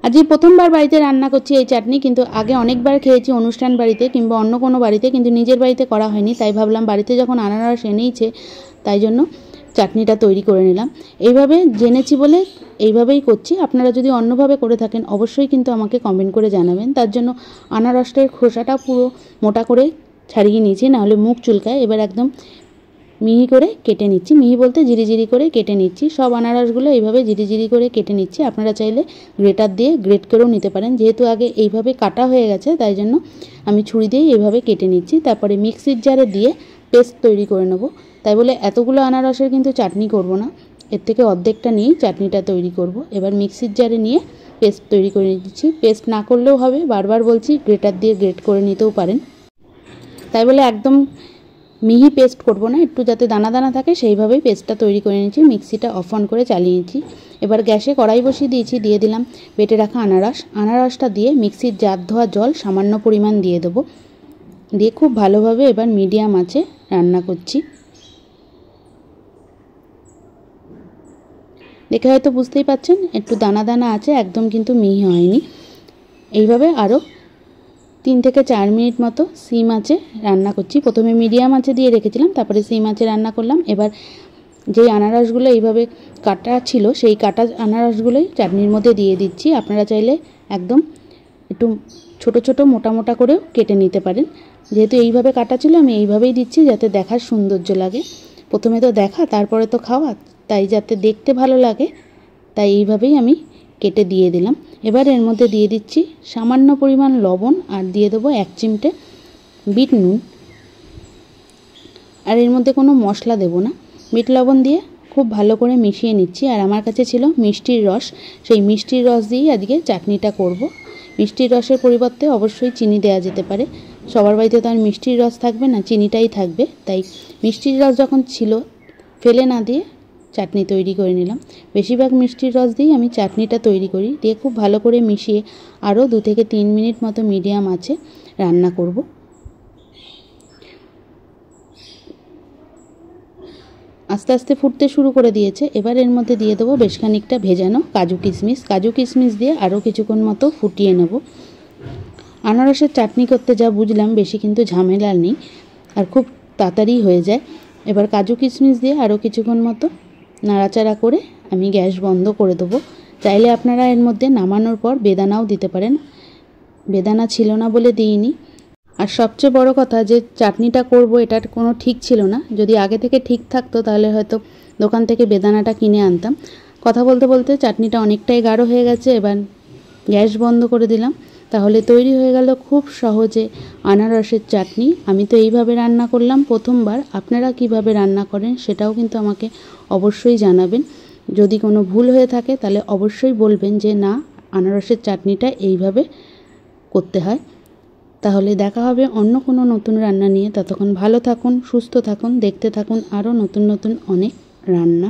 আজ এই প্রথমবার বাড়িতে রান্না করছি এই চাটনি, কিন্তু আগে অনেকবার খেয়েছি অনুষ্ঠান বাড়িতে কিংবা অন্য কোনো বাড়িতে, কিন্তু নিজের বাড়িতে করা হয়নি। তাই ভাবলাম বাড়িতে যখন আনারস এনেইছে তাই জন্য চাটনিটা তৈরি করে নিলাম। এইভাবে জেনেছি বলে এইভাবেই করছি। আপনারা যদি অন্যভাবে করে থাকেন অবশ্যই কিন্তু আমাকে কমেন্ট করে জানাবেন। তার জন্য আনারসটার খোসাটা পুরো মোটা করে ছাড়িয়ে নিয়েছি, নাহলে মুখ চুলকায়। এবার একদম মিহি করে কেটে নিচ্ছি, মিহি বলতে জিরি করে কেটে নিচ্ছি। সব আনারসগুলো এইভাবে জিরি করে কেটে নিচ্ছি। আপনারা চাইলে গ্রেটার দিয়ে গ্রেট করেও নিতে পারেন, যেহেতু আগে এইভাবে কাটা হয়ে গেছে তাই জন্য আমি ছুরি দিয়ে এইভাবে কেটে নিচ্ছি। তারপরে মিক্সির জারে দিয়ে পেস্ট তৈরি করে নেব। তাই বলে এতগুলো আনারসের কিন্তু চাটনি করব না, এর থেকে অর্ধেকটা নিয়েই চাটনিটা তৈরি করব। এবার মিক্সির জারে নিয়ে পেস্ট তৈরি করে নিচ্ছি। পেস্ট না করলেও হবে, বারবার বলছি গ্রেটার দিয়ে গ্রেট করে নিতেও পারেন। তাই বলে একদম মিহি পেস্ট করব না, একটু যাতে দানা দানা থাকে সেইভাবেই পেস্টটা তৈরি করে নিয়েছি। মিক্সিটা অফ অন করে চালিয়ে নিয়েছি। এবার গ্যাসে কড়াই বসিয়ে দিয়েছি, দিয়ে দিলাম বেটে রাখা আনারসটা দিয়ে মিক্সির জার ধোয়া জল সামান্য পরিমাণ দিয়ে দেবো। দিয়ে খুব ভালোভাবে এবার মিডিয়াম আঁচে রান্না করছি। দেখে হয়তো বুঝতেই পাচ্ছেন একটু দানা দানা আছে, একদম কিন্তু মিহি হয়নি। এইভাবে আরও 3 থেকে 4 মিনিট মতো সিম আঁচে রান্না করছি। প্রথমে মিডিয়াম আঁচে দিয়ে রেখেছিলাম, তারপরে সিম আঁচে রান্না করলাম। এবার যেই আনারসগুলো এইভাবে কাটা ছিল সেই কাটা আনারসগুলোই চাটনির মধ্যে দিয়ে দিচ্ছি। আপনারা চাইলে একদম একটু ছোট ছোট মোটা করেও কেটে নিতে পারেন। যেহেতু এইভাবে কাটা ছিল আমি এইভাবেই দিচ্ছি যাতে দেখার সৌন্দর্য লাগে। প্রথমে তো দেখা তারপরে তো খাওয়া, তাই যাতে দেখতে ভালো লাগে তাই এইভাবেই আমি কেটে দিয়ে দিলাম। এবার এর মধ্যে দিয়ে দিচ্ছি সামান্য পরিমাণ লবণ, আর দিয়ে দেবো 1 চিমটে বিট নুন। আর এর মধ্যে কোনো মশলা দেব না, বিট লবণ দিয়ে খুব ভালো করে মিশিয়ে নিচ্ছি। আর আমার কাছে ছিল মিষ্টির রস, সেই মিষ্টির রস দিয়েই আজকে চাটনিটা করব। মিষ্টির রসের পরিবর্তে অবশ্যই চিনি দেওয়া যেতে পারে, সবার বাড়িতে তো আর মিষ্টির রস থাকবে না, চিনিটাই থাকবে। তাই মিষ্টির রস যখন ছিল ফেলে না দিয়ে চাটনি তৈরি করে নিলাম। বেশিরভাগ মিষ্টির রস দিয়েই আমি চাটনিটা তৈরি করি। দিয়ে খুব ভালো করে মিশিয়ে আরও 2 থেকে 3 মিনিট মতো মিডিয়াম আঁচে রান্না করব। আস্তে আস্তে ফুটতে শুরু করে দিয়েছে। এবার এর মধ্যে দিয়ে দেবো বেশ খানিকটা ভেজানো কাজু কিশমিশ দিয়ে আরও কিছুক্ষণ মতো ফুটিয়ে নেব। আনারসের চাটনি করতে যা বুঝলাম বেশি কিন্তু ঝামেলা নেই, আর খুব তাড়াতাড়ি হয়ে যায়। এবার কাজু কিশমিশ দিয়ে আরও কিছুক্ষণ মতো নাড়াচাড়া করে আমি গ্যাস বন্ধ করে দেবো। চাইলে আপনারা এর মধ্যে নামানোর পর বেদানাও দিতে পারেন, বেদানা ছিল না বলে দিইনি। আর সবচেয়ে বড় কথা যে চাটনিটা করব এটার কোনো ঠিক ছিল না, যদি আগে থেকে ঠিক থাকতো তাহলে হয়তো দোকান থেকে বেদানাটা কিনে আনতাম। কথা বলতে বলতে চাটনিটা অনেকটাই গাঢ় হয়ে গেছে। এবার গ্যাস বন্ধ করে দিলাম। তাহলে তৈরি হয়ে গেল খুব সহজে আনারসের চাটনি। আমি তো এইভাবে রান্না করলাম প্রথমবার, আপনারা কিভাবে রান্না করেন সেটাও কিন্তু আমাকে অবশ্যই জানাবেন। যদি কোনো ভুল হয়ে থাকে তাহলে অবশ্যই বলবেন যে না, আনারসের চাটনিটা এইভাবে করতে হয়। তাহলে দেখা হবে অন্য কোনো নতুন রান্না নিয়ে। ততক্ষণ ভালো থাকুন, সুস্থ থাকুন, দেখতে থাকুন আরও নতুন অনেক রান্না।